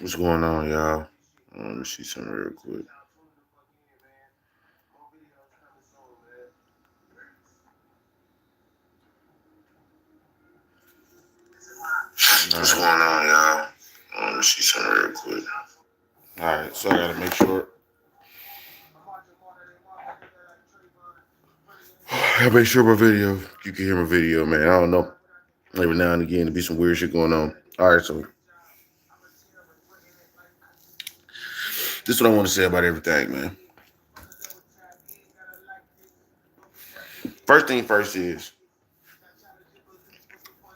What's going on, y'all? Let me see something real quick. What's going on, y'all? Let me see something real quick. All right, so I gotta make sure. I make sure my video. You can hear my video, man. I don't know. Every now and again, there be some weird shit going on. All right, so this is what I want to say about everything, man. First thing first is,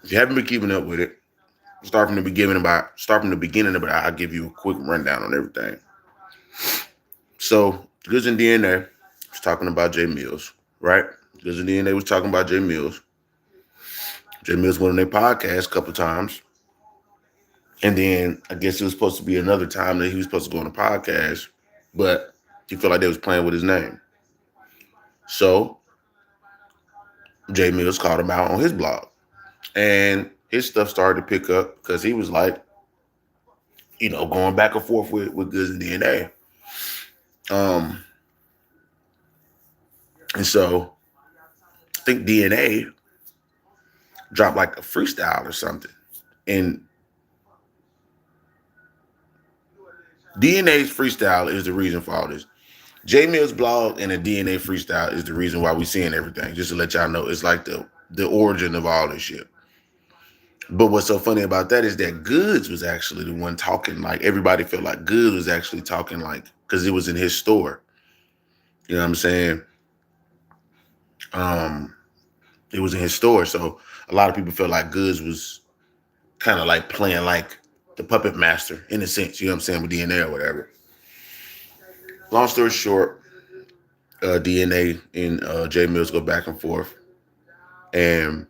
if you haven't been keeping up with it, start from the beginning of it. I'll give you a quick rundown on everything. So, Goods and DNA was talking about Jay Millz, right? Goods and DNA was talking about Jay Millz. Jay Millz went on their podcast a couple times. And then I guess it was supposed to be another time that he was supposed to go on a podcast, but he felt like they was playing with his name. So Jay Millz called him out on his blog. And his stuff started to pick up because he was like, going back and forth with Goods and DNA. And so I think DNA dropped like a freestyle or something. And DNA's freestyle is the reason for all this. Jay Mill's blog and the DNA freestyle is the reason why we're seeing everything. Just to let y'all know, it's like the origin of all this shit. But what's so funny about that is that Goods was actually the one talking. Like, everybody felt like Goods was actually talking, like, because it was in his store. You know what I'm saying? It was in his store. So a lot of people felt like Goods was kind of like playing like the puppet master in a sense, you know what I'm saying, with DNA or whatever. Long story short, DNA and Jay Millz go back and forth. And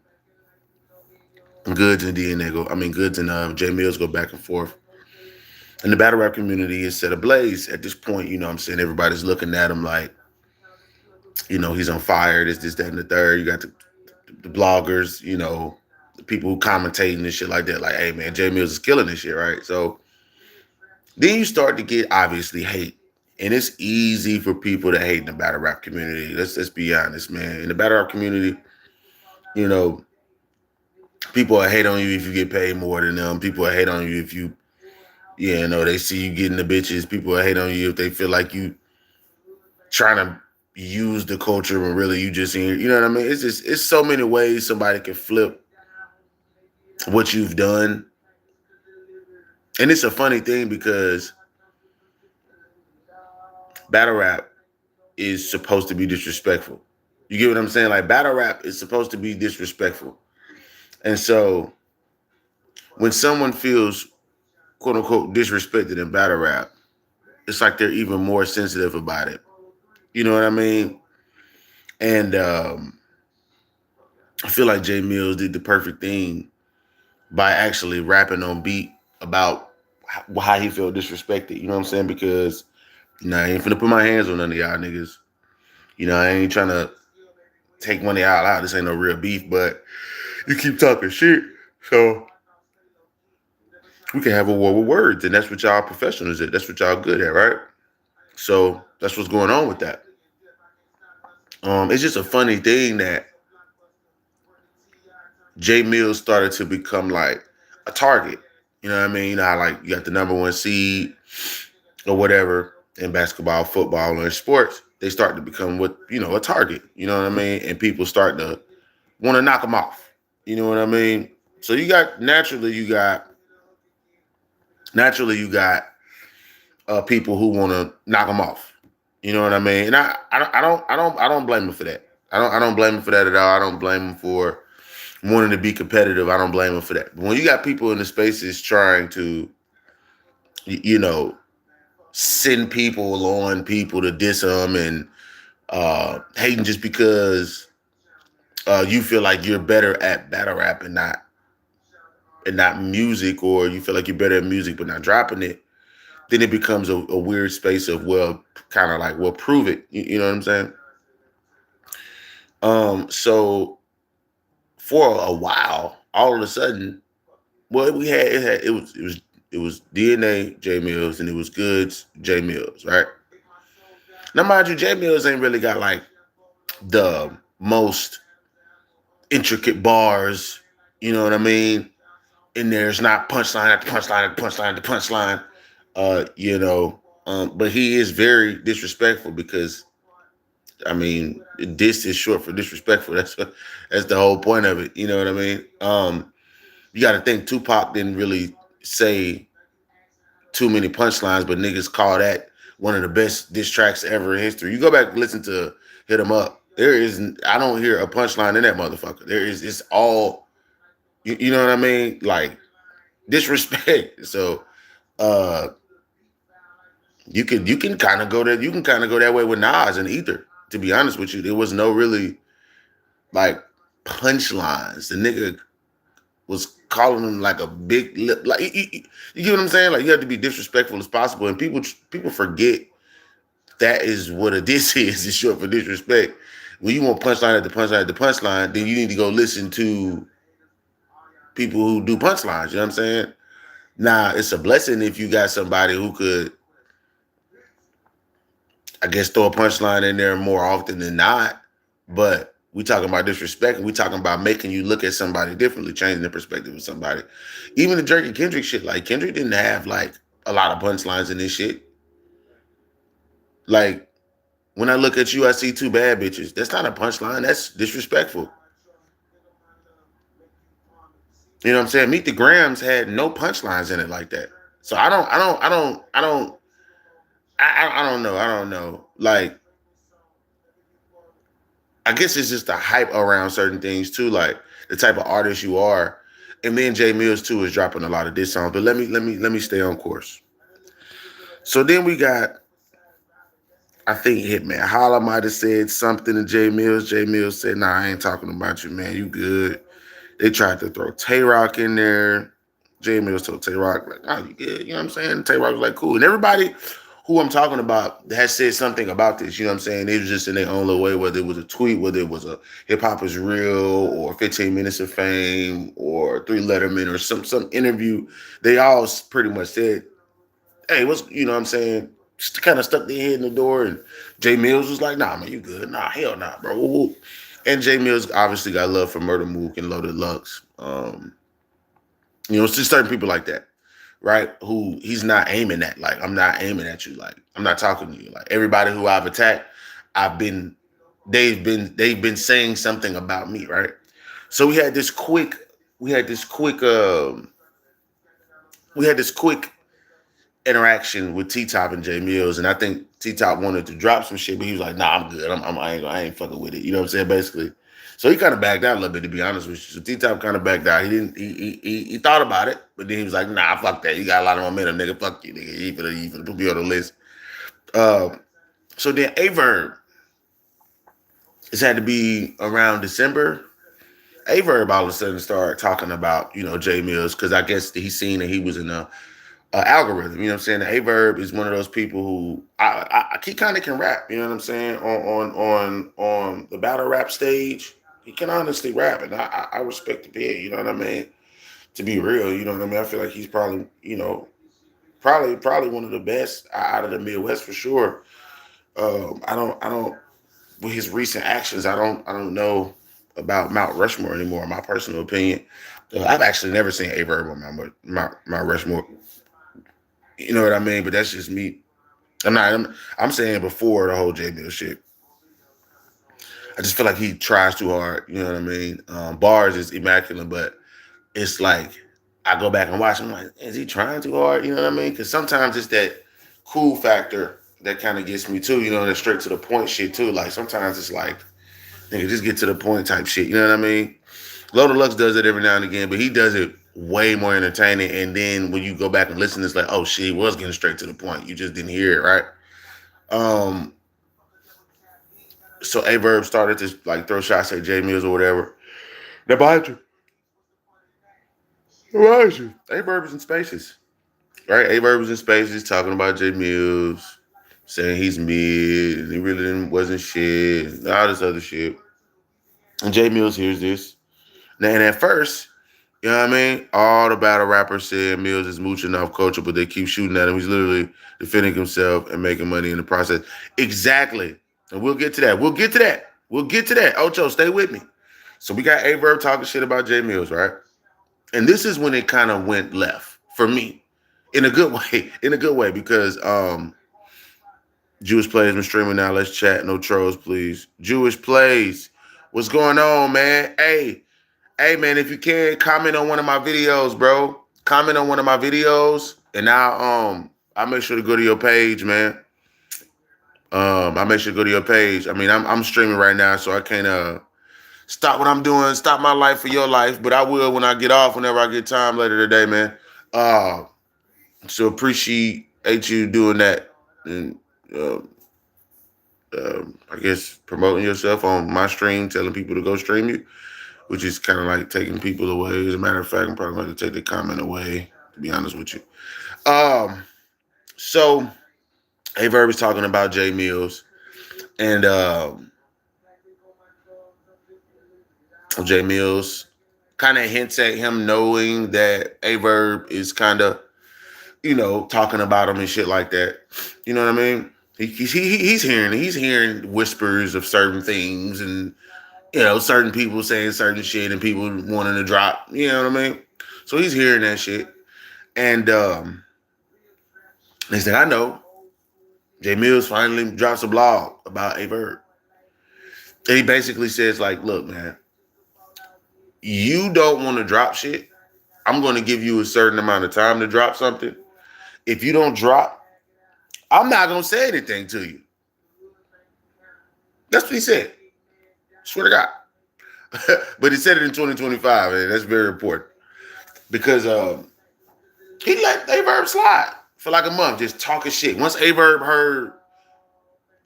Goods and Jay Millz go back and forth. And the battle rap community is set ablaze at this point. You know what I'm saying? Everybody's looking at him like, he's on fire, this, that, and the third. You got the bloggers, the people who commentating and shit like that. Like, hey, man, Jay Millz is killing this shit, right? So then you start to get, obviously, hate. And it's easy for people to hate in the battle rap community. Let's be honest, man. In the battle rap community, people will hate on you if you get paid more than them. People will hate on you if you, they see you getting the bitches. People will hate on you if they feel like you trying to use the culture when really you just in, you know what I mean? It's so many ways somebody can flip what you've done. And it's a funny thing because battle rap is supposed to be disrespectful. You get what I'm saying? Like, battle rap is supposed to be disrespectful. And so when someone feels, quote unquote, disrespected in battle rap, it's like they're even more sensitive about it. You know what I mean? And I feel like Jay Millz did the perfect thing by actually rapping on beat about how he felt disrespected. You know what I'm saying? Because, I ain't finna put my hands on none of y'all niggas. I ain't trying to take one of y'all out. This ain't no real beef, but you keep talking shit. So we can have a war with words. And that's what y'all professionals at. That's what y'all good at, right? So that's what's going on with that. It's just a funny thing that Jay Millz started to become like a target. You know what I mean? You know how, like, you got the number one seed or whatever in basketball, football, or sports. They start to become a target. You know what I mean? And people start to want to knock them off. You know what I mean? So naturally you got people who want to knock them off. You know what I mean? And I don't blame them for that. I don't blame them for that at all. I don't blame them for wanting to be competitive. I don't blame them for that. But when you got people in the spaces trying to, send people on people to diss them and hating just because you feel like you're better at battle rap and and not music, or you feel like you're better at music but not dropping it, then it becomes a weird space of, well, kind of like, well, prove it. You know what I'm saying? So for a while, all of a sudden, well, it was DNA J Millz, and it was Goods J Millz, right? Now, mind you, J Millz ain't really got like the most intricate bars. You know what I mean? And there's not punchline after punchline after punchline after punchline. But he is very disrespectful because, I mean, diss is short for disrespectful. That's the whole point of it. You know what I mean? You got to think Tupac didn't really say too many punchlines, but niggas call that one of the best diss tracks ever in history. You go back and listen to Hit 'Em Up. I don't hear a punchline in that motherfucker. It's all, you know what I mean? Like, disrespect. So, uh, you can kind of go that way with Nas and Ether. To be honest with you, there was no really like punchlines. The nigga was calling him like a big lip. Like, you get what I'm saying? Like, you have to be disrespectful as possible, and people forget that is what a diss is. It's short for disrespect. When you want punchline at the punchline at the punchline, then you need to go listen to people who do punchlines. You know what I'm saying? Now, it's a blessing if you got somebody who could, I guess, throw a punchline in there more often than not. But we talking about disrespect, and we talking about making you look at somebody differently, changing the perspective of somebody. Even the Drake and Kendrick shit, like, Kendrick didn't have like a lot of punchlines in this shit. Like, when I look at you, I see two bad bitches. That's not a punchline. That's disrespectful. You know what I'm saying? Meet the Grams had no punchlines in it like that. So I don't know. I don't know. Like, I guess it's just the hype around certain things too, like the type of artist you are. And then Jay Millz too is dropping a lot of diss songs. But let me stay on course. So then we got, I think Hitman Holla might have said something to Jay Millz. Jay Millz said, "Nah, I ain't talking about you, man. You good." They tried to throw Tay Rock in there. Jay Mills told Tay Rock, like, "Oh, you good?" You know what I'm saying? Tay Rock was like, "Cool." And everybody who I'm talking about has said something about this. You know what I'm saying? They was just in their own little way, whether it was a tweet, whether it was a Hip Hop Is Real or 15 Minutes of Fame or Three Letterman or some interview. They all pretty much said, "Hey, what's," you know what I'm saying? Just kind of stuck their head in the door. And Jay Mills was like, "Nah, man, you good?" "Nah, hell nah, bro." Woo, woo. And Jay Mills obviously got love for Murder Mook and Loaded Lux. It's just certain people like that, right? Who he's not aiming at. Like, I'm not aiming at you. Like, I'm not talking to you. Like, everybody who I've attacked, I've been, they've been saying something about me, right? So we had this quick, we had this quick interaction with T Top and Jay Mills, and I think T Top wanted to drop some shit, but he was like, "Nah, I'm good. I ain't fucking with it." You know what I'm saying? Basically, so he kind of backed out a little bit, to be honest with you. So T Top kind of backed out. He didn't. He thought about it, but then he was like, "Nah, fuck that. You got a lot of momentum, nigga. Fuck you, nigga. You finna put me on the list." Uh, so then Verb, it's had to be around December. Verb all of a sudden started talking about, Jay Mills, because I guess he's seen that he was in a algorithm. You know what I'm saying? Verb is one of those people who he kind of can rap. You know what I'm saying? On the battle rap stage, he can honestly rap, and I respect the bid. You know what I mean? To be real, you know what I mean? I feel like he's probably, probably one of the best out of the Midwest for sure. I don't with his recent actions, I don't know about Mount Rushmore anymore. In my personal opinion, I've actually never seen Verb on my Rushmore. You know what I mean? But that's just me. I'm saying before the whole J Mill shit. I just feel like he tries too hard. You know what I mean? Bars is immaculate, but it's like I go back and watch him, like, is he trying too hard? You know what I mean? Because sometimes it's that cool factor that kind of gets me too. That straight to the point shit too. Like, sometimes it's like, nigga, just get to the point type shit. You know what I mean? Loda Lux does it every now and again, but he does it way more entertaining. And then when you go back and listen, it's like, oh shit, he was getting straight to the point. You just didn't hear it, right? So Verb started to like throw shots at Jay Mills or whatever. They're behind you. Where is you? A-Verb is in spaces. Right? A-Verb was in spaces talking about J Millz, saying he's mid and he really wasn't shit, and all this other shit. And J Millz hears this. Now, and at first, you know what I mean? All the battle rappers said Millz is mooching off Culture, but they keep shooting at him. He's literally defending himself and making money in the process. Exactly. And we'll get to that. We'll get to that. We'll get to that. Ocho, stay with me. So we got A-Verb talking shit about J Millz, right? And this is when it kind of went left for me. In a good way. In a good way, because Jewish Plays been streaming now. Let's chat. No trolls, please. Jewish Plays. What's going on, man? Hey, man, if you can, comment on one of my videos, bro. Comment on one of my videos, and I'll make sure to go to your page, man. I'll make sure to go to your page. I mean, I'm streaming right now, so I can't stop what I'm doing, stop my life for your life, but I will when I get off, whenever I get time later today, man. So appreciate you doing that, and uh, I guess promoting yourself on my stream, telling people to go stream you, which is kind of like taking people away. As a matter of fact, I'm probably going to take the comment away, to be honest with you. So A-Verb is talking about J Millz, and J Millz kind of hints at him knowing that A-Verb is kind of, talking about him and shit like that. You know what I mean? He's hearing whispers of certain things, and certain people saying certain shit and people wanting to drop. You know what I mean? So he's hearing that shit, and next thing I know, J Millz finally drops a blog about A-Verb, and he basically says like, "Look, man, you don't want to drop shit. I'm going to give you a certain amount of time to drop something. If you don't drop, I'm not going to say anything to you." That's what he said. Swear to God. But he said it in 2025, and that's very important, because he let A-Verb slide for like a month, just talking shit. Once A-Verb heard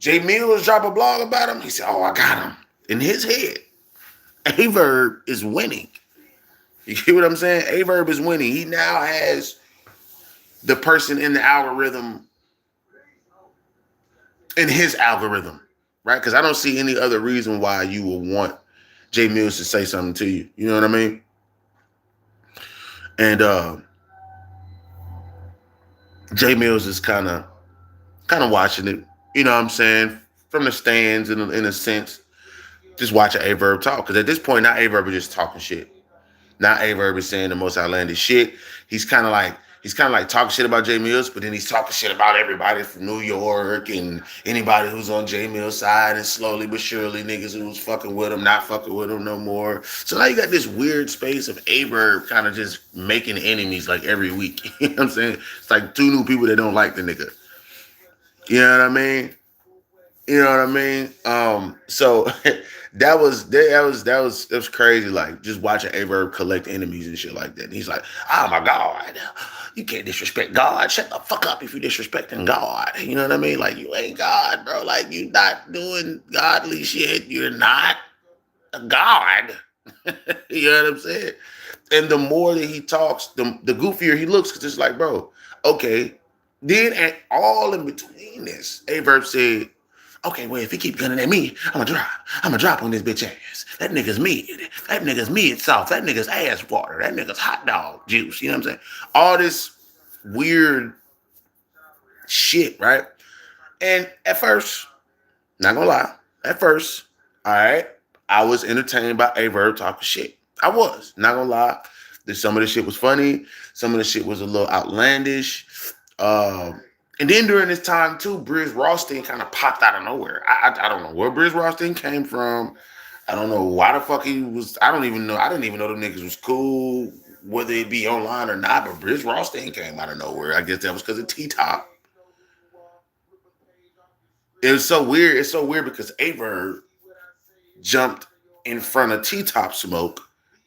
J Millz drop a blog about him, he said, "Oh, I got him." In his head, A-Verb is winning. You get what I'm saying? A-Verb is winning. He now has the person in the algorithm, in his algorithm, right? Because I don't see any other reason why you would want J Millz to say something to you. You know what I mean? And J Millz is kind of watching it. You know what I'm saying? From the stands, in a sense, just watching A-Verb talk. Because at this point, now A-Verb is just talking shit. Now A-Verb is saying the most outlandish shit. He's kind of like talking shit about J Millz, but then he's talking shit about everybody from New York and anybody who's on J Millz side, and slowly but surely niggas who was fucking with him, not fucking with him no more. So now you got this weird space of A-Verb kind of just making enemies like every week. You know what I'm saying? It's like two new people that don't like the nigga. You know what I mean? You know what I mean? So that was crazy. Like just watching A-Verb collect enemies and shit like that. And he's like, "Oh my God, you can't disrespect God. Shut the fuck up if you're disrespecting God." You know what I mean? Like, you ain't God, bro. Like, you not doing godly shit. You're not a God. You know what I'm saying? And the more that he talks, the goofier he looks, because it's like, bro, okay. Then at all in between this, A-Verb said, "Okay, well, if he keep gunning at me, I'm gonna drop on this bitch ass. That nigga's mid. That nigga's mid soft. That nigga's ass water. That nigga's hot dog juice." You know what I'm saying? All this weird shit, right? And at first, not gonna lie, at first, all right, I was entertained by A-Verb talking shit. I was, not gonna lie. Some of the shit was funny. Some of the shit was a little outlandish. And then during this time too, Briz Rothstein kind of popped out of nowhere. I don't know where Briz Rothstein came from. I don't know why the fuck he was. I don't even know. I didn't even know them niggas was cool, whether it be online or not. But Briz Rothstein came out of nowhere. I guess that was because of T-Top. It was so weird. It's so weird because A-Verb jumped in front of T-Top smoke.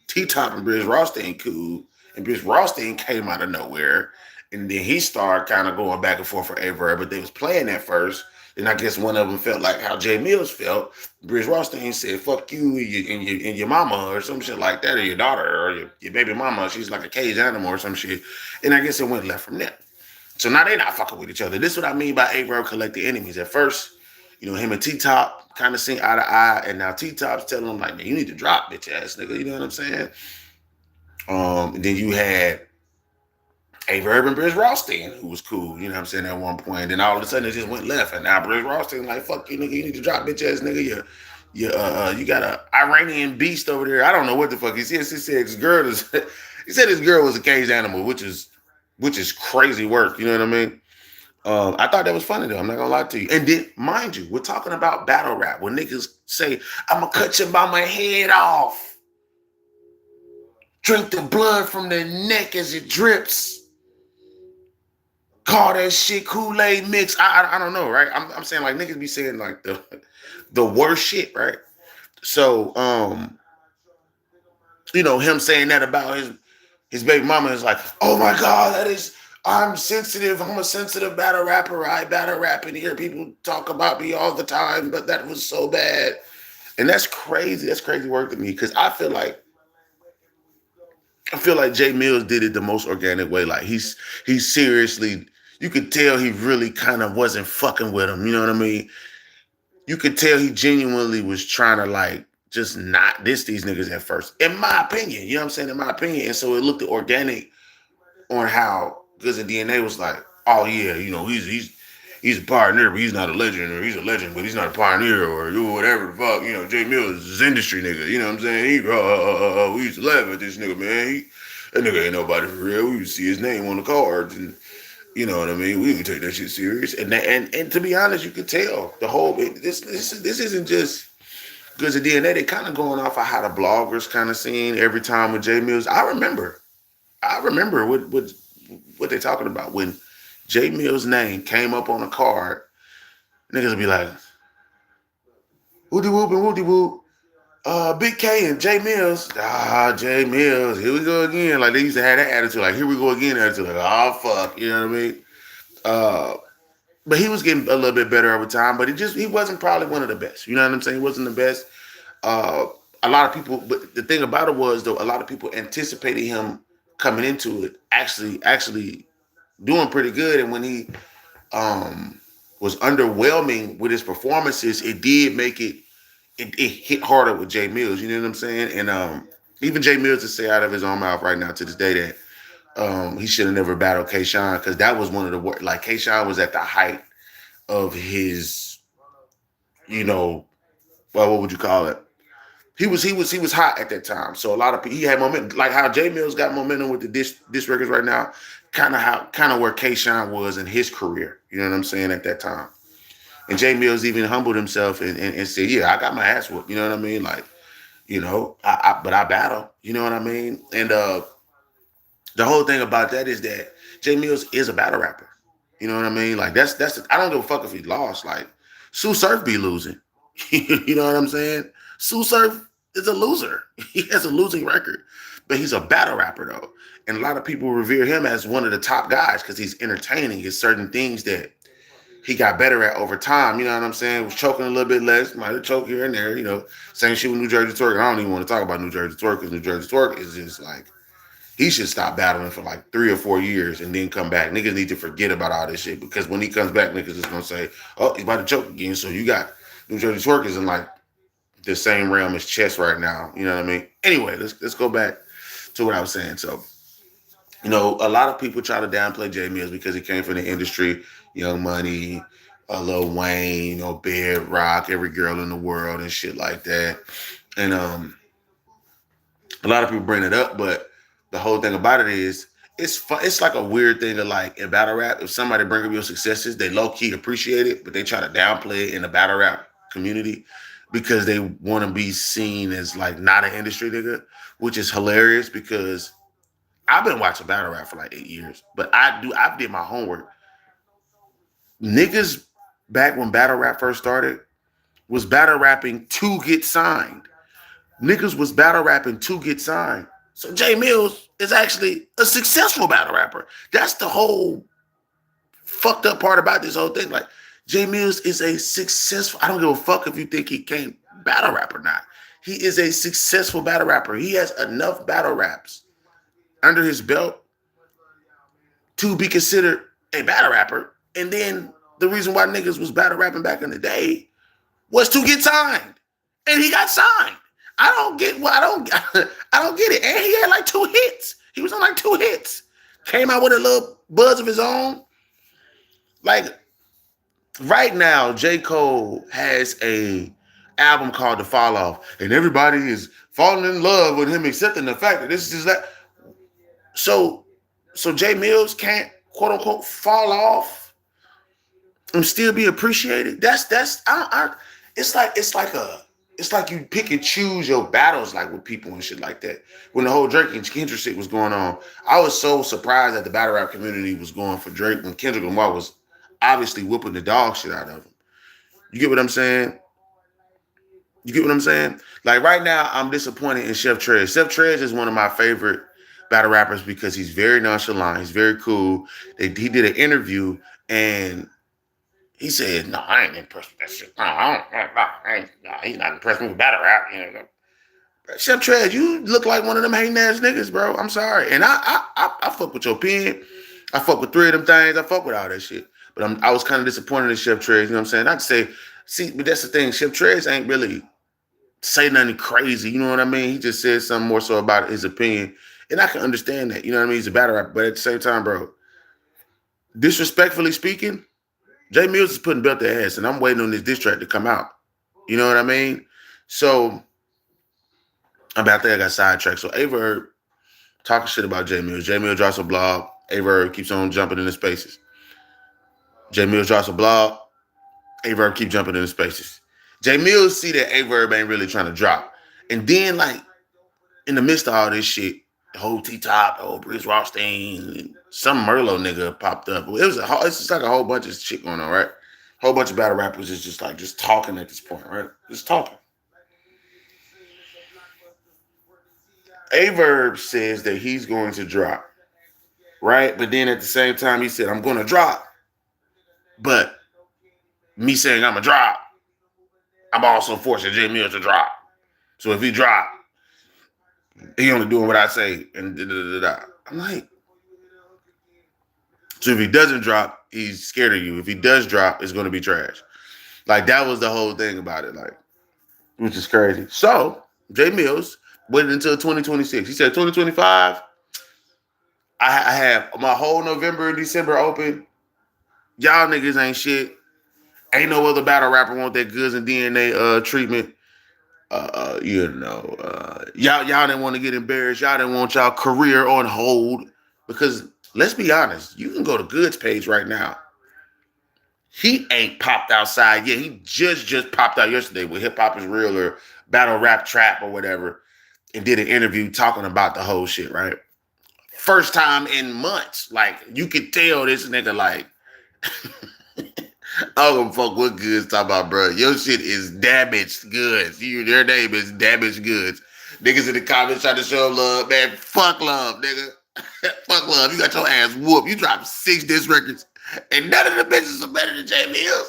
T-Top and Briz Rothstein cool. And Briz Rothstein came out of nowhere. And then he started kind of going back and forth for A-Verb, but they was playing at first. And I guess one of them felt like how Jay Mills felt. Briz Rothstein said, fuck you and your mama or some shit like that, or your daughter or your baby mama. She's like a caged animal or some shit. And I guess it went left from there. So now they not fucking with each other. This is what I mean by Verb collected enemies. At first, him and T-Top kind of seen eye to eye, and now T-Top's telling him like, man, you need to drop, bitch ass nigga. You know what I'm saying? And then you had Verb and Briz Rothstein, who was cool, you know what I'm saying, at one point. And then all of a sudden it just went left. And now Briz Rothstein like, fuck you, nigga, you need to drop, bitch ass nigga. You got a Iranian beast over there. I don't know what the fuck he said. He said his girl is he said his girl was a caged animal, which is crazy work, you know what I mean? I thought that was funny though. I'm not gonna lie to you. And then, mind you, we're talking about battle rap when niggas say, I'm gonna cut your mama head off. Drink the blood from their neck as it drips. Call that shit Kool-Aid mix. I don't know, right? I'm saying like niggas be saying like the worst shit, right? So him saying that about his baby mama is like, oh my God, I'm sensitive. I'm a sensitive battle rapper. I battle rap and hear people talk about me all the time, but that was so bad. And that's crazy. That's crazy work to me because I feel like Jay Mills did it the most organic way. Like he's seriously, you could tell he really kind of wasn't fucking with him. You know what I mean? You could tell he genuinely was trying to like just not diss these niggas at first, in my opinion. You know what I'm saying? In my opinion. And so it looked organic on how Goods and DNA was like, oh yeah, he's a pioneer, but he's not a legend, or he's a legend, but he's not a pioneer, or whatever the fuck. Jay Mills is industry nigga. You know what I'm saying? We used to laugh at this nigga, man. That nigga ain't nobody for real. We used to see his name on the cards, and you know what I mean. We would take that shit serious. And to be honest, you could tell the whole this isn't just Goods and DNA. They kind of going off of how the bloggers kind of seen every time with Jay Mills. I remember what they're talking about when Jay Mills' name came up on a card. Niggas would be like, woody whoop and woody whoop. Big K and Jay Mills. Jay Mills, here we go again. Like they used to have that attitude, like here we go again attitude, like oh fuck, you know what I mean? But he was getting a little bit better over time, but he wasn't probably one of the best. You know what I'm saying? He wasn't the best. A lot of people, but the thing about it was though, a lot of people anticipated him coming into it actually doing pretty good. And when he was underwhelming with his performances, it did make it hit harder with Jay Mills. You know what I'm saying? And even Jay Mills to say out of his own mouth right now to this day that he should have never battled K-Shine because that was one of the worst. Like K-Shine was at the height of his, well, what would you call it? He was hot at that time. So a lot of people, he had momentum, like how Jay Mills got momentum with the diss records right now, kind of where K-Shine was in his career. You know what I'm saying, at that time. And Jay Mills even humbled himself and said, yeah, I got my ass whooped. You know what I mean? Like, but I battle. You know what I mean? And the whole thing about that is that Jay Mills is a battle rapper. You know what I mean? Like I don't give a fuck if he lost. Like Sue Surf be losing. You know what I'm saying? Sue Surf is a loser. He has a losing record, but he's a battle rapper though. And a lot of people revere him as one of the top guys because he's entertaining. It's certain things that he got better at over time. You know what I'm saying? Was choking a little bit less, might have choked here and there. Same shit with New Jersey Twerk. I don't even want to talk about New Jersey Twerk because New Jersey Twerk is just like, he should stop battling for like 3 or 4 years and then come back. Niggas need to forget about all this shit because when he comes back, niggas is going to say, oh, he's about to choke again. So you got New Jersey Twerk is in like the same realm as chess right now. You know what I mean? Anyway, let's go back to what I was saying. So, a lot of people try to downplay Jay Mills because he came from the industry, Young Money, Lil Wayne, Bedrock, every girl in the world and shit like that. And a lot of people bring it up, but the whole thing about it is it's fun. It's like a weird thing to like in battle rap. If somebody bring up your successes, they low key appreciate it, but they try to downplay it in the battle rap community because they want to be seen as like not an industry nigga, which is hilarious because I've been watching battle rap for like 8 years, but I did my homework. Niggas back when battle rap first started was battle rapping to get signed. Niggas was battle rapping to get signed. So Jay Mills is actually a successful battle rapper. That's the whole fucked up part about this whole thing. Like Jay Millz is a successful, I don't give a fuck if you think he can't battle rap or not. He is a successful battle rapper. He has enough battle raps under his belt to be considered a battle rapper. And then the reason why niggas was battle rapping back in the day was to get signed. And he got signed. I don't get it. And he had like 2 hits. He was on like 2 hits. Came out with a little buzz of his own. Like right now, J. Cole has a album called The Fall Off, and everybody is falling in love with him, accepting the fact that this is that. So Jay Millz can't quote unquote fall off and still be appreciated. It's like you pick and choose your battles like with people and shit like that. When the whole Drake and Kendrick shit was going on, I was so surprised that the battle rap community was going for Drake when Kendrick Lamar was obviously whooping the dog shit out of him. You get what I'm saying? Like right now, I'm disappointed in Chef Trez. Chef Trez is one of my favorite battle rappers because he's very nonchalant. He's very cool. He did an interview and he said, "No, I ain't impressed with that shit. He's not impressed with battle rap." You know, Chef Trez, you look like one of them hating ass niggas, bro. I'm sorry, and I fuck with your pen. I fuck with 3 of them things. I fuck with all that shit. But I was kind of disappointed in Chef Trez. You know what I'm saying? I'd say, but that's the thing. Chef Trez ain't really say nothing crazy. You know what I mean? He just said something more so about his opinion, and I can understand that. You know what I mean? He's a battle rapper, but at the same time, bro, disrespectfully speaking, Jay Millz is putting belt to ass, and I'm waiting on this diss track to come out. You know what I mean? So, I think I got sidetracked. So, Verb talking shit about Jay Millz. Jay Millz drops a blog. Verb keeps on jumping in the spaces. Jay Millz drops a blog. Verb keep jumping in the spaces. Jay Millz see that Verb ain't really trying to drop. And then, like, in the midst of all this shit, the whole T-Top, the whole Bruce Rothstein, some Merlot nigga popped up. It's just like a whole bunch of shit going on, right? Whole bunch of battle rappers is just talking at this point, right? Just talking. Verb says that he's going to drop, right? But then at the same time, he said, "I'm going to drop." But me saying I'm going to drop, I'm also forcing Jay Millz to drop. So if he drop, he only doing what I say, and da-da-da-da. I'm like, so if he doesn't drop, he's scared of you. If he does drop, it's going to be trash. Like, that was the whole thing about it, like, which is crazy. So, Jay Millz waited until 2026. He said 2025, I have my whole November and December open. Y'all niggas ain't shit. Ain't no other battle rapper want that goods and DNA treatment. Y'all didn't want to get embarrassed. Y'all didn't want y'all career on hold. Because let's be honest, you can go to Goods page right now. He ain't popped outside yet. He just popped out yesterday with Hip Hop Is Real or Battle Rap Trap or whatever, and did an interview talking about the whole shit, right? First time in months. Like, you could tell this nigga like, I don't give a fuck what Goods talk about, bro. Your shit is damaged goods. Your name is damaged goods. Niggas in the comments trying to show love, man. Fuck love, nigga. Fuck love. You got your ass whooped. You dropped 6 diss records, and none of the bitches are better than Jay Millz.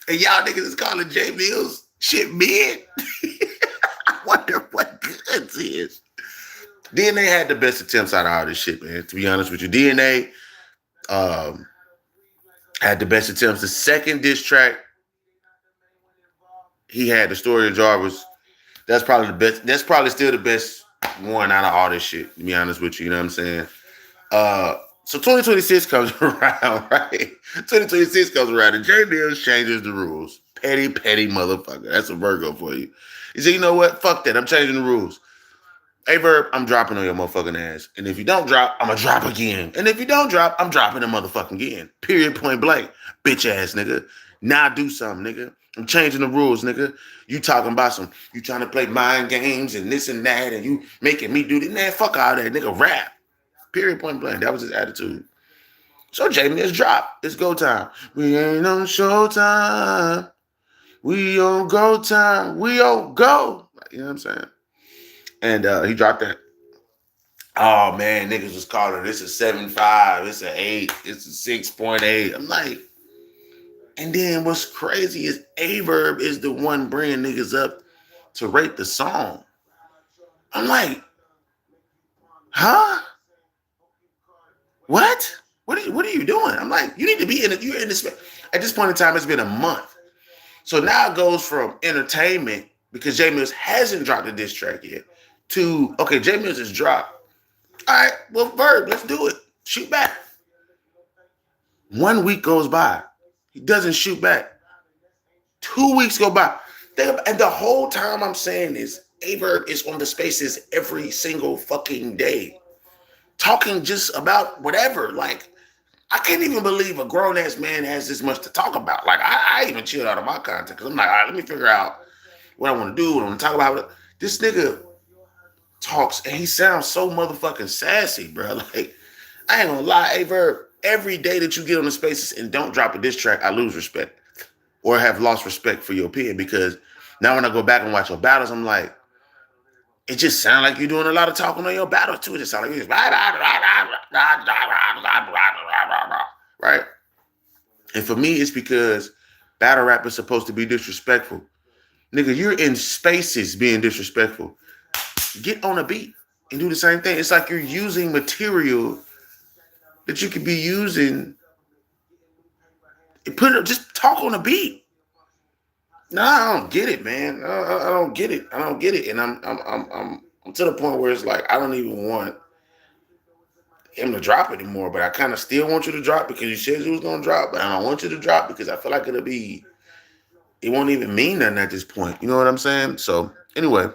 And y'all niggas is calling Jay Millz shit mid. I wonder what Goods is. DNA had the best attempts out of all this shit, man. To be honest with you, DNA had the best attempts. The second diss track he had, The Story of Jarvis, that's probably the best. That's probably still the best one out of all this shit, to be honest with you. You know what I'm saying? So 2026 comes around, right? 2026 comes around, and Jay Millz changes the rules. Petty motherfucker. That's a Virgo for you. He said, you know what? Fuck that. I'm changing the rules. Hey, Verb, I'm dropping on your motherfucking ass. And if you don't drop, I'm going to drop again. And if you don't drop, I'm dropping a motherfucking again. Period, point blank. Bitch ass, nigga. Now do something, nigga. I'm changing the rules, nigga. You talking about you trying to play mind games and this and that, and you making me do this. Man, fuck all that, nigga. Rap. Period, point blank. That was his attitude. So Jay Millz dropped. It's go time. We ain't on showtime. We on go time. We on go. You know what I'm saying? And he dropped that. Oh, man, niggas was calling this a 7.5. It's an 8. It's a 6.8. I'm like, And then what's crazy is Verb is the one bringing niggas up to rate the song. I'm like, huh? What? What are you doing? I'm like, you need to be in it. You're in this. At this point in time, it's been a month. So now it goes from entertainment because J Millz hasn't dropped a diss track yet to okay, J Millz has dropped. All right, well, Verb, let's do it. Shoot back. 1 week goes by. He doesn't shoot back. 2 weeks go by. And the whole time I'm saying this, Verb is on the spaces every single fucking day. Talking just about whatever. Like, I can't even believe a grown-ass man has this much to talk about. Like, I even chilled out of my content because I'm like, all right, let me figure out what I want to do, what I want to talk about. This nigga talks and he sounds so motherfucking sassy, bro. Like, I ain't gonna lie, Verb, every day that you get on the spaces and don't drop a diss track, I lose respect or have lost respect for your opinion because now when I go back and watch your battles, I'm like, it just sounds like you're doing a lot of talking on your battles too. It just sounds like you're just right? And for me, it's because battle rap is supposed to be disrespectful. Nigga, you're in spaces being disrespectful. Get on a beat and do the same thing. It's like you're using material that you could be using. Just talk on a beat. No, I don't get it, man. I don't get it. I don't get it. And I'm to the point where it's like I don't even want him to drop anymore. But I kind of still want you to drop because you said you was gonna drop. But I don't want you to drop because I feel like it won't even mean nothing at this point. You know what I'm saying? So anyway,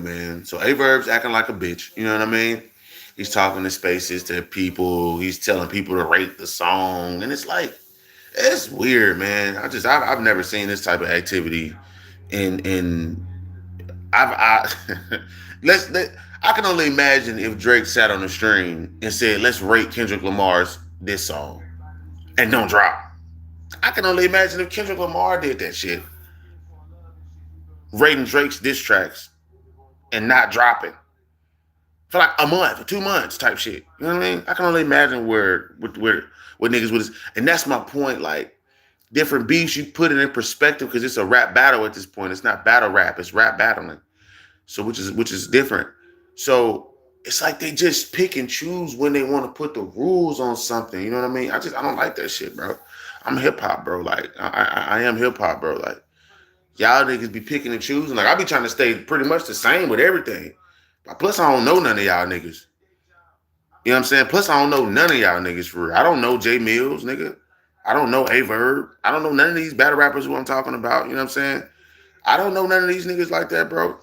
man. So Verb's acting like a bitch. You know what I mean? He's talking to spaces to people. He's telling people to rate the song, and it's like it's weird, man. I've never seen this type of activity, in I I can only imagine if Drake sat on the stream and said, "Let's rate Kendrick Lamar's this song," and don't drop. I can only imagine if Kendrick Lamar did that shit, rating Drake's diss tracks and not dropping for like a month or 2 months type shit. You know what I mean? I can only imagine where niggas would, and that's my point. Like different beefs, you put it in perspective because it's a rap battle at this point. It's not battle rap; it's rap battling. So which is different. So it's like they just pick and choose when they want to put the rules on something. You know what I mean? I don't like that shit, bro. I'm hip hop, bro. Like I am hip hop, bro. Like y'all niggas be picking and choosing. Like I be trying to stay pretty much the same with everything. But plus I don't know none of y'all niggas. You know what I'm saying? Plus I don't know none of y'all niggas for real. I don't know J Millz, nigga. I don't know Verb. I don't know none of these battle rappers who I'm talking about. You know what I'm saying? I don't know none of these niggas like that, bro.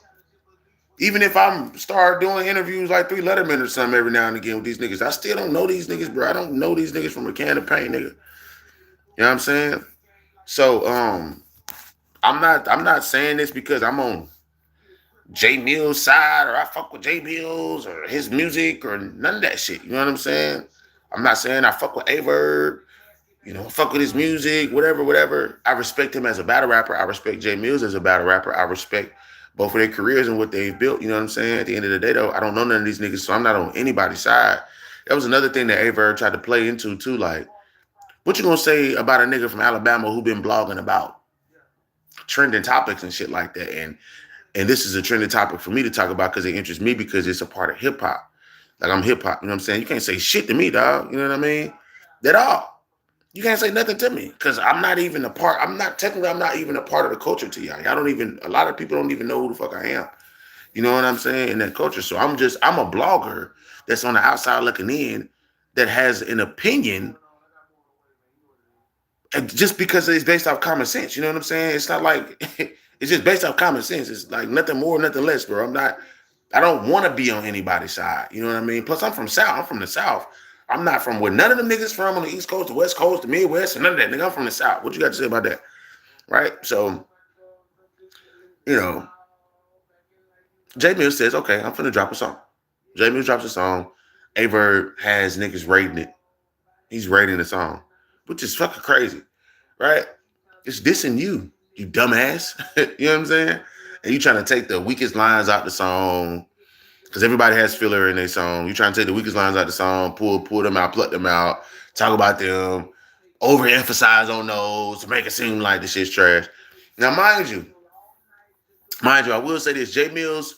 Even if I'm start doing interviews like 3 Letterman or something every now and again with these niggas, I still don't know these niggas, bro. I don't know these niggas from a can of paint, nigga. You know what I'm saying? So I'm not saying this because I'm on J Millz side or I fuck with J Millz or his music or none of that shit. You know what I'm saying? I'm not saying I fuck with Verb, you know, fuck with his music, whatever. I respect him as a battle rapper. I respect J Millz as a battle rapper. I respect both of their careers and what they've built. You know what I'm saying? At the end of the day, though, I don't know none of these niggas, so I'm not on anybody's side. That was another thing that Verb tried to play into too. Like, what you gonna say about a nigga from Alabama who been blogging about trending topics and shit like that? And this is a trending topic for me to talk about because it interests me because it's a part of hip hop. Like I'm hip hop, you know what I'm saying? You can't say shit to me, dog. You know what I mean? At all. You can't say nothing to me because I'm not even a part. I'm not even a part of the culture to y'all. A lot of people don't even know who the fuck I am. You know what I'm saying? In that culture. So I'm a blogger that's on the outside looking in that has an opinion just because it's based off common sense. You know what I'm saying? It's not like it's just based off common sense. It's like nothing more, nothing less, bro. I don't want to be on anybody's side. You know what I mean? Plus, I'm from the South. I'm not from where none of them niggas from on the East Coast, the West Coast, the Midwest, and none of that. Nigga, I'm from the South. What you got to say about that? Right? So, you know, J Millz says, okay, I'm finna drop a song. J Millz drops a song. Verb has niggas rating it. He's rating the song, which is fucking crazy, right? It's dissing you dumbass. You know what I'm saying? And you trying to take the weakest lines out the song because everybody has filler in their song. You trying to take the weakest lines out the song, pull them out, pluck them out, talk about them, overemphasize on those to make it seem like the shit's trash. Now, mind you, I will say this: J Millz,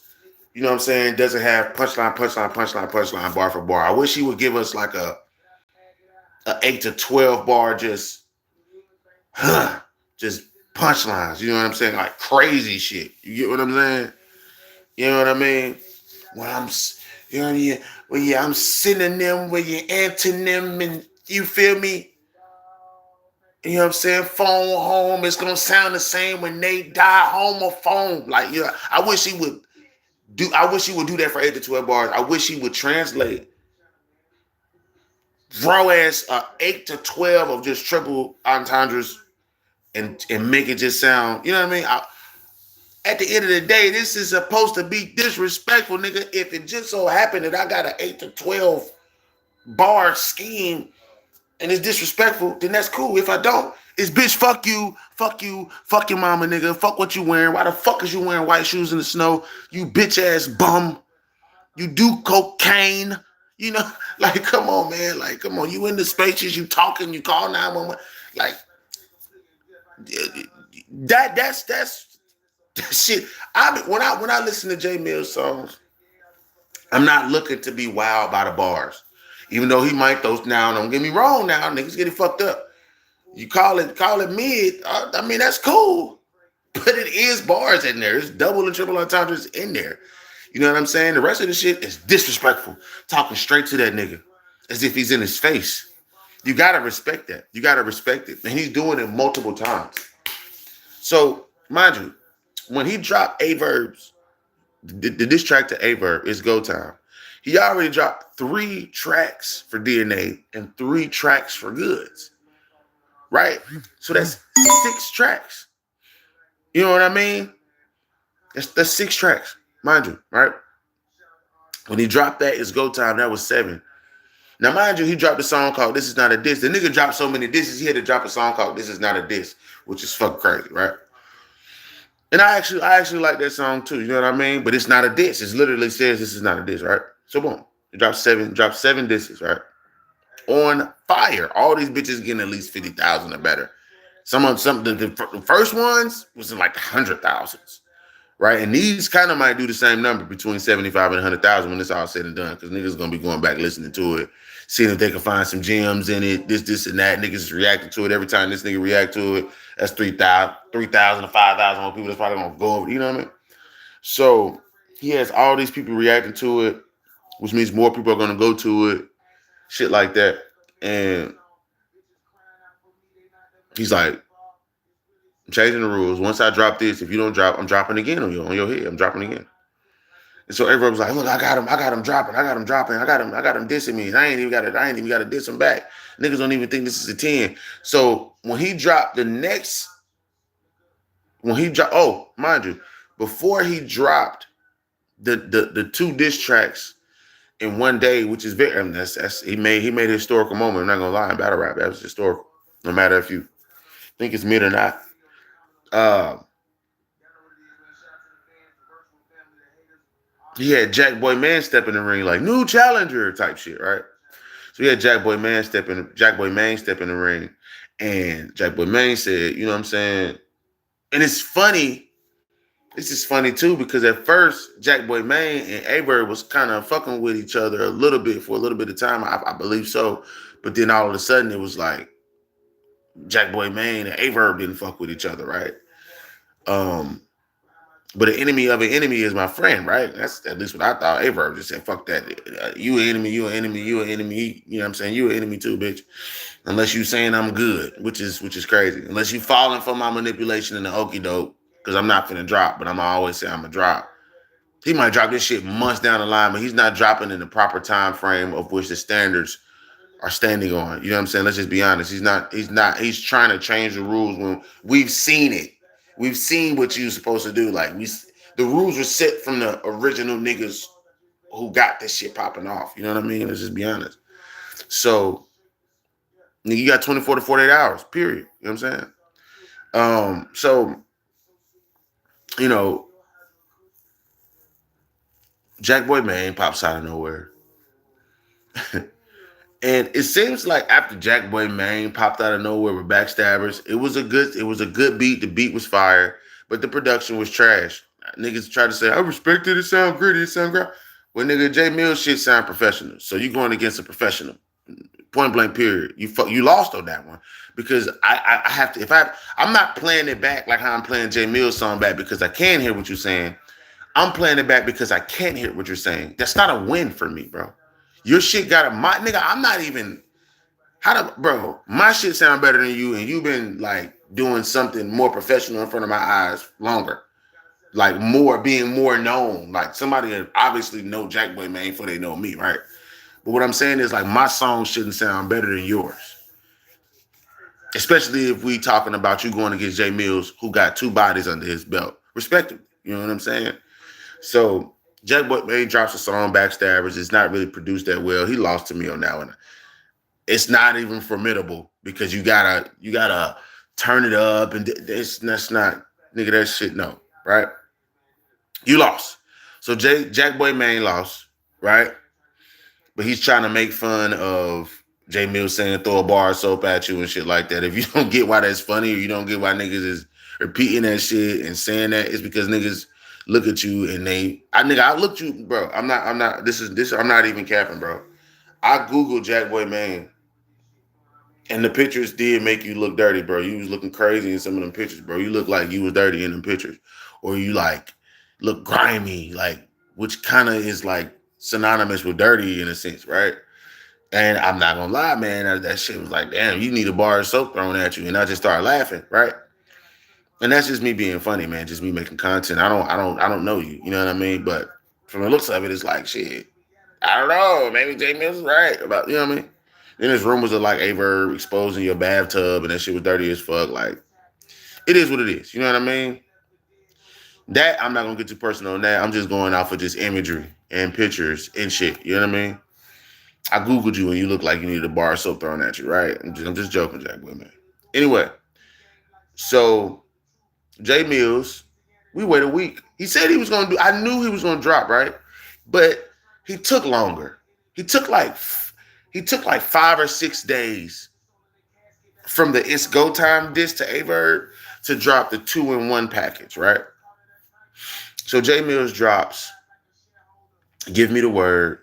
you know what I'm saying, doesn't have punchline, bar for bar. I wish he would give us like a 8 to 12 bar, just punchlines. You know what I'm saying, like crazy shit. You get what I'm saying? You know what I mean? When I'm, you know, yeah, well, yeah, I'm synonym with your antonym, and you feel me? You know what I'm saying? Phone home, it's gonna sound the same when they die. Home or phone, like, yeah. I wish he would do that for 8 to 12 bars. I wish he would translate raw ass 8 to 12 of just triple entendres and make it just sound. You know what I mean? At the end of the day, this is supposed to be disrespectful, nigga. If it just so happened that I got an 8 to 12 bar scheme and it's disrespectful, then that's cool. If I don't, it's bitch, fuck you, fuck your mama, nigga. Fuck what you wearing. Why the fuck is you wearing white shoes in the snow? You bitch ass bum. You do cocaine. You know, like, come on, man. Like, come on. You in the spaces, you talking, you call 911. Like, that's shit. When I listen to J Millz songs, I'm not looking to be wowed by the bars. Even though he might those now, don't get me wrong now, niggas getting fucked up. You call it mid, I mean, that's cool. But it is bars in there. It's double and triple entendres in there. You know what I'm saying? The rest of the shit is disrespectful. Talking straight to that nigga as if he's in his face. You gotta respect that. You gotta respect it. And he's doing it multiple times. So, mind you, when he dropped Verb's, the diss track to Verb is Go Time. He already dropped 3 tracks for DNA and 3 tracks for Goods. Right? So that's 6 tracks. You know what I mean? That's 6 tracks, mind you, right? When he dropped that, it's Go Time, that was 7. Now, mind you, he dropped a song called This Is Not a Diss. The nigga dropped so many disses, he had to drop a song called This Is Not a Diss, which is fucking crazy, right? And I actually like that song too, you know what I mean? But it's not a diss. It literally says this is not a diss, right? So boom. He dropped 7 disses, right? On fire. All these bitches getting at least 50,000 or better. The first ones was in like 100,000s. Right, and these kind of might do the same number between 75 and 100,000 when it's all said and done, because niggas gonna be going back listening to it, seeing if they can find some gems in it, this, and that. Niggas is reacting to it every time this nigga react to it. That's 3,000 to 5,000 more people that's probably gonna go over. You know what I mean? So he has all these people reacting to it, which means more people are gonna go to it, shit like that. And he's like, I'm changing the rules. Once I drop this, if you don't drop, I'm dropping again on your head. I'm dropping again. And so everyone was like, look, I got him dropping, I got him dissing me. I ain't even gotta diss him back. Niggas don't even think this is a 10. So when he dropped mind you, before he dropped the 2 diss tracks in one day, which is very, I mean, he made a historical moment. I'm not gonna lie, in battle rap, that was historical. No matter if you think it's mid or not. He had Jack Boy Man step in the ring, like new challenger type shit, right? So he had Jack Boy Mane step in the ring, and Jack Boy Mane said, you know what I'm saying? And it's funny. This is funny too, because at first Jack Boy Mane and Averb was kind of fucking with each other a little bit for a little bit of time, I believe so. But then all of a sudden it was like Jack Boy Mane and Averb didn't fuck with each other, right? But an enemy of an enemy is my friend, right? That's at least what I thought. Averb just said, fuck that. You an enemy, you an enemy, you an enemy. You know what I'm saying? You an enemy too, bitch. Unless you saying I'm good, which is crazy. Unless you falling for my manipulation and the okie doke, because I'm not finna drop, but I'm always say I'm gonna drop. He might drop this shit months down the line, but he's not dropping in the proper time frame of which the standards are standing on. You know what I'm saying? Let's just be honest. He's trying to change the rules when we've seen it. We've seen what you're supposed to do. Like, the rules were set from the original niggas who got this shit popping off. You know what I mean? Let's just be honest. So, nigga, you got 24 to 48 hours, period. You know what I'm saying? So, you know, Jack Boy Mane pops out of nowhere. And it seems like after Jack Boy Maine popped out of nowhere with Backstabbers, it was a good beat. The beat was fire, but the production was trash. Niggas try to say, I respect it, it sound gritty, it sound great. Well, nigga, J Mills shit sound professional. So you going against a professional. Point blank period. You lost on that one. Because I have to, I'm not playing it back like how I'm playing J Mills song back because I can hear what you're saying. I'm playing it back because I can't hear what you're saying. That's not a win for me, bro. Your shit got my nigga. I'm not even bro. My shit sound better than you, and you've been like doing something more professional in front of my eyes longer, like being more known. Like somebody that obviously know Jack Boy man before they know me, right? But what I'm saying is like my song shouldn't sound better than yours, especially if we talking about you going against Jay Mills, who got 2 bodies under his belt, respectively. You know what I'm saying? So Jack Boy Maine drops a song, Backstabbers. It's not really produced that well. He lost to me on that one. It's not even formidable because you gotta turn it up and that's not nigga that shit no, right? You lost. So Jack Boy Maine lost, right? But he's trying to make fun of Jay Mills saying throw a bar of soap at you and shit like that. If you don't get why that's funny or you don't get why niggas is repeating that shit and saying that, it's because niggas look at you and I looked you, bro. I'm not even capping, bro. I Googled Jack Boy Maine and the pictures did make you look dirty, bro. You was looking crazy in some of them pictures, bro. You look like you was dirty in them pictures. Or you like look grimy, like which kind of is like synonymous with dirty in a sense, right? And I'm not gonna lie, man, that shit was like, damn, you need a bar of soap thrown at you. And I just started laughing, right? And that's just me being funny, man. Just me making content. I don't know you. You know what I mean? But from the looks of it, it's like shit. I don't know. Maybe J Mills is right about you know what I mean. Then there's rumors of like a Verb exposing your bathtub and that shit was dirty as fuck. Like it is what it is. You know what I mean? That I'm not gonna get too personal on that. I'm just going off of just imagery and pictures and shit. You know what I mean? I Googled you and you look like you needed a bar of soap thrown at you, right? I'm just joking, Jack Boy, man. Anyway, so Jay Mills, we wait a week. He said he was gonna do. I knew he was gonna drop, right? But he took longer. He took like 5 or 6 days from the It's Go Time disc to Averb to drop the 2-in-1 package, right? So Jay Mills drops Give Me the Word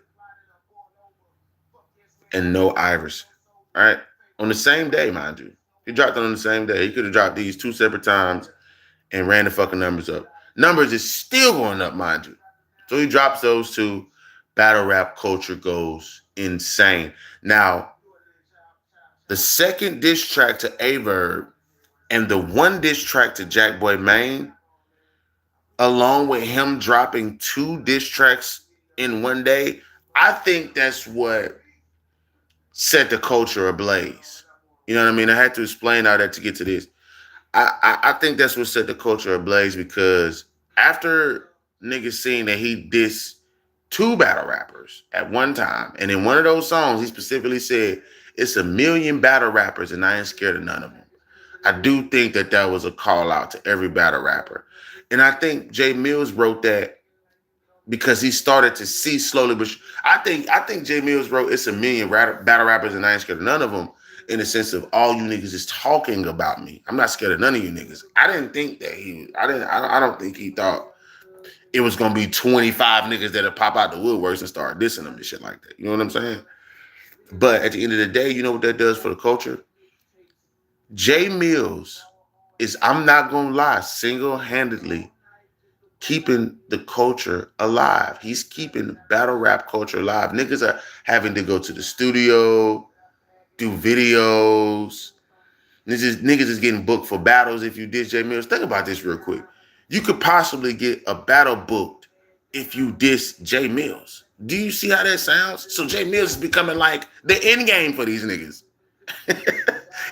and No Iverson, all right? On the same day, mind you. He dropped it on the same day. He could have dropped these 2 separate times and ran the fucking numbers up. Numbers is still going up, mind you. So he drops those 2. Battle rap culture goes insane. Now, the second diss track to Averb and the 1 diss track to Jack Boy Maine, along with him dropping 2 diss tracks in one day, I think that's what set the culture ablaze. You know what I mean? I had to explain all that to get to this. I think that's what set the culture ablaze because after niggas seeing that he dissed 2 battle rappers at one time, and in one of those songs, he specifically said, it's a million battle rappers and I ain't scared of none of them. I do think that was a call out to every battle rapper. And I think Jay Mills wrote that because he started to see slowly, but I think Jay Mills wrote it's a million battle rappers and I ain't scared of none of them in the sense of all you niggas is talking about me. I'm not scared of none of you niggas. I didn't think that I don't think he thought it was gonna be 25 niggas that'll pop out the woodworks and start dissing them and shit like that. You know what I'm saying? But at the end of the day, you know what that does for the culture? Jay Mills is, I'm not gonna lie, single-handedly keeping the culture alive. He's keeping battle rap culture alive. Niggas are having to go to the studio, do videos. Niggas is getting booked for battles if you diss Jay Mills. Think about this real quick. You could possibly get a battle booked if you diss Jay Mills. Do you see how that sounds? So Jay Mills is becoming like the end game for these niggas.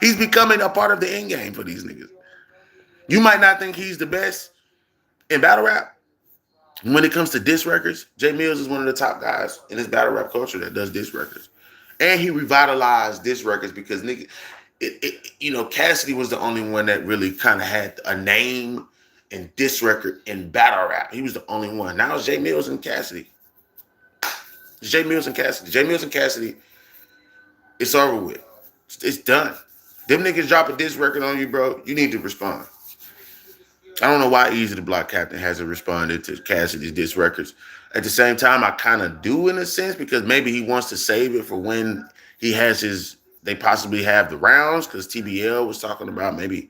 He's becoming a part of the end game for these niggas. You might not think he's the best in battle rap. When it comes to diss records, Jay Mills is one of the top guys in this battle rap culture that does diss records. And he revitalized diss records because Cassidy was the only one that really kind of had a name and diss record in battle rap. He was the only one. Now it's Jay Mills and Cassidy. It's Jay Mills and Cassidy. Jay Mills and Cassidy It's over with. It's done. Them niggas drop a diss record on you, bro. You need to respond. I don't know why Easy the Block Captain hasn't responded to Cassidy's diss records. At the same time, I kind of do in a sense because maybe he wants to save it for when he has his. They possibly have the rounds because TBL was talking about maybe,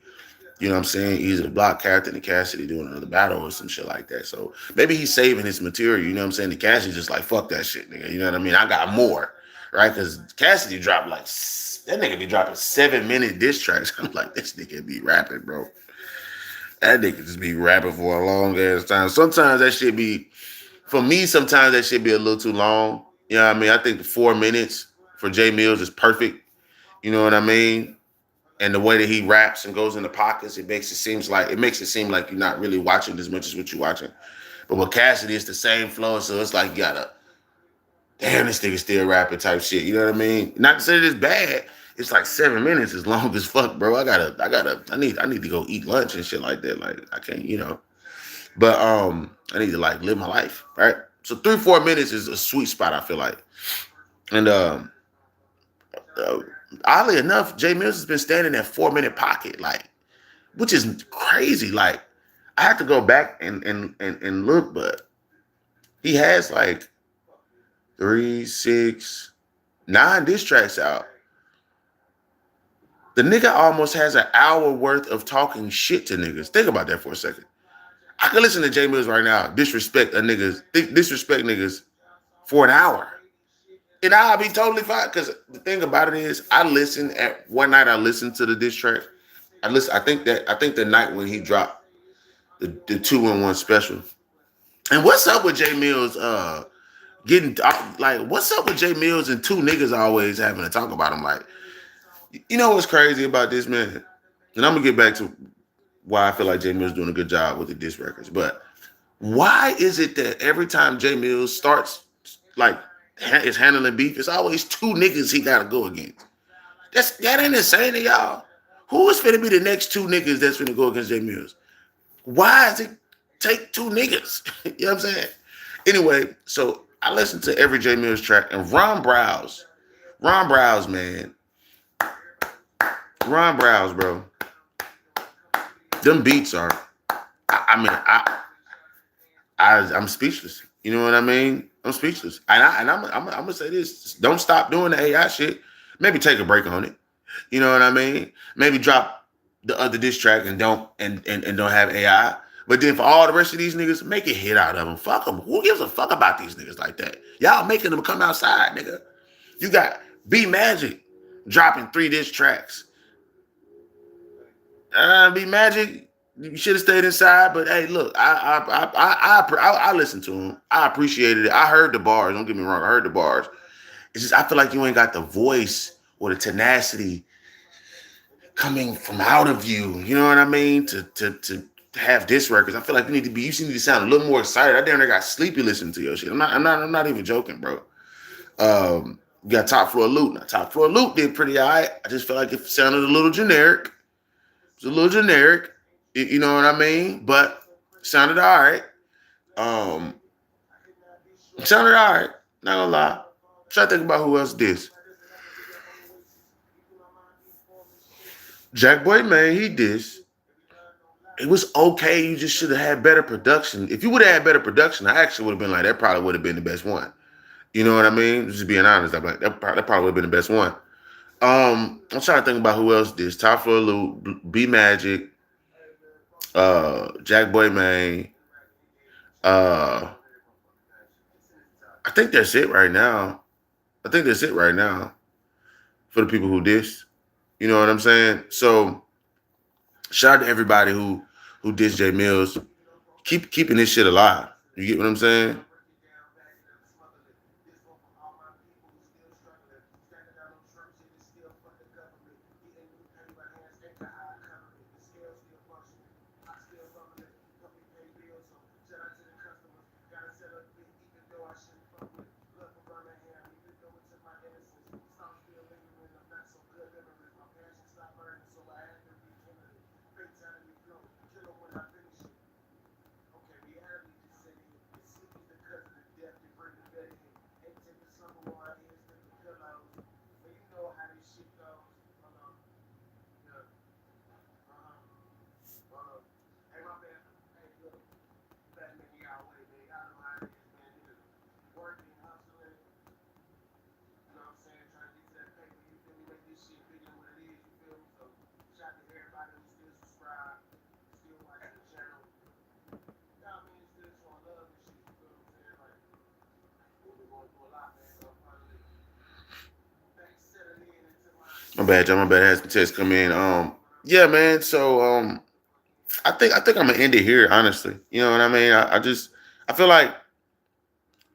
you know what I'm saying, Easy the Block Captain and Cassidy doing another battle or some shit like that. So maybe he's saving his material. You know what I'm saying? The Cassidy just like fuck that shit, nigga. You know what I mean? I got more, right? Because Cassidy dropped like that nigga be dropping 7-minute diss tracks. I'm like, this nigga be rapping, bro. That nigga just be rapping for a long ass time. Sometimes that shit be, for me, sometimes that shit be a little too long. You know what I mean? I think the 4 minutes for Jay Millz is perfect. You know what I mean? And the way that he raps and goes in the pockets, it makes it seem like you're not really watching as much as what you're watching. But with Cassidy, it's the same flow, so it's like you gotta, damn, this nigga still rapping type shit. You know what I mean? Not to say that it's bad. It's like 7 minutes is long as fuck, bro. I need to go eat lunch and shit like that. Like I can't, you know. But I need to like live my life, right? So 3-4 minutes is a sweet spot, I feel like. And uh oddly enough, Jay Mills has been standing in that 4-minute pocket, like, which is crazy. Like, I have to go back and look, but he has like 3, 6, 9 diss tracks out. The nigga almost has an hour worth of talking shit to niggas. Think about that for a second. I can listen to Jay Mills right now, disrespect niggas for an hour. And I'll be totally fine. Because the thing about it is, I listened to the diss track. I think the night when he dropped the 2-in-1 special. And what's up with Jay Mills getting like what's up with Jay Mills and two niggas always having to talk about him? Like, you know what's crazy about this, man? And I'm gonna get back to why I feel like Jay Mills doing a good job with the diss records. But why is it that every time Jay Mills starts like is handling beef, it's always two niggas he gotta go against? That ain't insane to y'all. Who is finna be the next two niggas that's finna go against Jay Mills? Why does it take two niggas? You know what I'm saying? Anyway, so I listened to every Jay Mills track, and Ron Browse, man. Ron Browse, bro. Them beats are, I'm speechless. You know what I mean? I'm speechless. I'm gonna say this: don't stop doing the AI shit. Maybe take a break on it. You know what I mean? Maybe drop the other diss track and don't have AI. But then for all the rest of these niggas, make a hit out of them. Fuck them. Who gives a fuck about these niggas like that? Y'all making them come outside, nigga. You got B Magic dropping 3 diss tracks. Be Magic, you should have stayed inside. But hey, look, I listened to him. I appreciated it. I heard the bars. Don't get me wrong. I heard the bars. It's just I feel like you ain't got the voice or the tenacity coming from out of you. You know what I mean? To have diss records. I feel like you need to sound a little more excited. I damn near got sleepy listening to your shit. I'm not even joking, bro. You got Top Floor Loot. Now, Top Floor Loot did pretty all right. I just felt like it sounded a little generic. It's a little generic, you know what I mean? But sounded all right. Um, sounded all right. Not gonna lie. Try to think about who else did. Jack Boy, man, he did. It was okay. You just should have had better production. If you would have had better production, I actually would have been like, that probably would have been the best one. You know what I mean? Just being honest, I'm like, that probably would have been the best one. I'm trying to think about who else did. Top Floor Loot, B Magic, Jack Boy Man. I think that's it right now. I think that's it right now for the people who diss. You know what I'm saying? So shout out to everybody who dissed Jay Mills. Keep keeping this shit alive. You get what I'm saying? My bad, John. My bad. I had some text come in. Yeah, man. So I think I'm gonna end it here. Honestly, you know what I mean. I feel like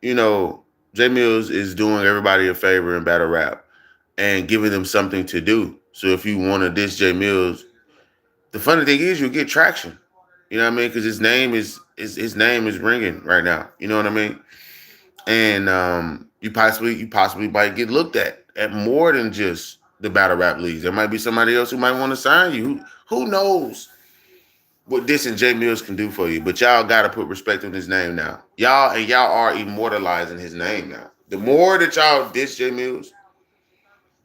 you know Jay Mills is doing everybody a favor in battle rap and giving them something to do. So if you want to diss Jay Mills, the funny thing is you'll get traction. You know what I mean? Because his name is ringing right now. You know what I mean? And you possibly might get looked at more than just the battle rap leagues. There might be somebody else who might want to sign you. Who knows what this and Jay Mills can do for you? But y'all got to put respect on his name now. Y'all are immortalizing his name now. The more that y'all diss Jay Mills,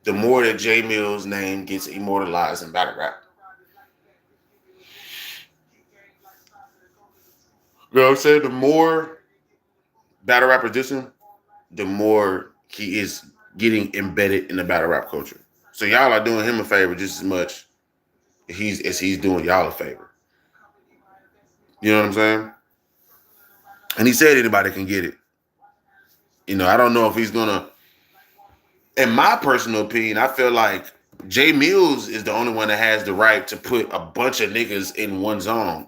the more that Jay Mills' name gets immortalized in battle rap. You know what I'm saying? The more battle rappers diss him, the more he is getting embedded in the battle rap culture. So y'all are doing him a favor just as much as he's doing y'all a favor. You know what I'm saying? And he said anybody can get it. I don't know if he's gonna. In my personal opinion, I feel like Jay Mills is the only one that has the right to put a bunch of niggas in one zone.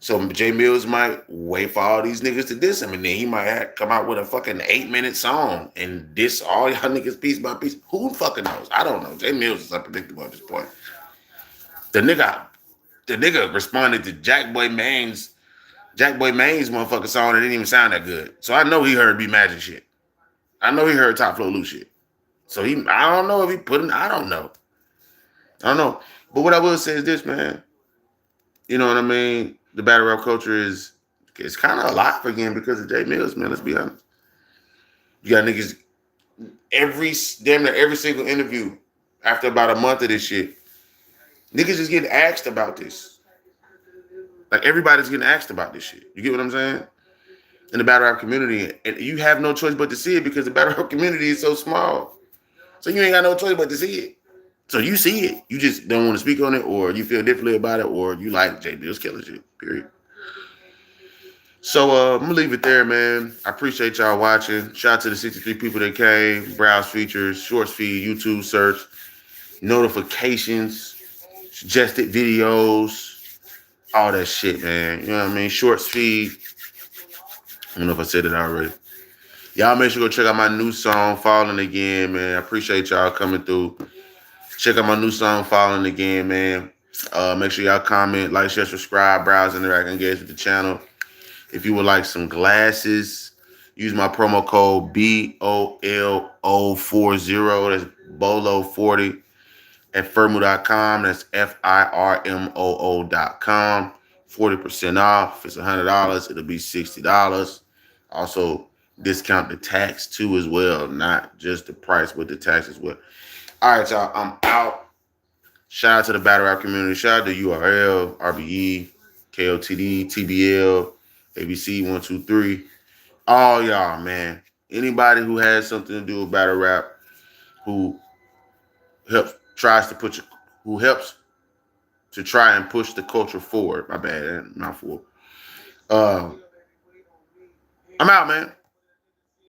So Jay Mills might wait for all these niggas to diss him, and then he might come out with a fucking 8-minute song and diss all y'all niggas piece by piece. Who fucking knows? I don't know. Jay Mills is unpredictable at this point. The nigga responded to Jack Boy Main's motherfucking song that didn't even sound that good. So I know he heard B Magic shit. I know he heard Top Flow Loose shit. So I don't know if he put in, I don't know. But what I will say is this, man. You know what I mean? The battle rap culture is kind of alive again because of Jay Mills, man. Let's be honest. You got niggas damn near every single interview after about a month of this shit. Niggas is getting asked about this. Like everybody's getting asked about this shit. You get what I'm saying? In the battle rap community. And you have no choice but to see it because the battle rap community is so small. So you ain't got no choice but to see it. So you see it. You just don't want to speak on it, or you feel differently about it, or you like Jay Mills killing shit. Period. So I'm gonna leave it there, man. I appreciate y'all watching. Shout out to the 63 people that came. Browse features, shorts feed, YouTube search, notifications, suggested videos, all that shit, man. You know what I mean? Shorts feed. I don't know if I said it already. Y'all make sure to go check out my new song, Falling Again, man. I appreciate y'all coming through. Check out my new song, Falling Again, man. Make sure y'all comment, like, share, subscribe, browse, interact, engage with the channel. If you would like some glasses, use my promo code BOLO40. That's BOLO40 at firmoo.com. That's FIRMOO.com. 40% off. If it's $100, it'll be $60. Also, discount the tax too as well. Not just the price, but the tax as well. All right, y'all. I'm out. Shout out to the battle rap community. Shout out to URL, RBE, KOTD, TBL, ABC 123. All y'all, man. Anybody who has something to do with battle rap, who helps to try and push the culture forward. My bad, mouthful. I'm out, man.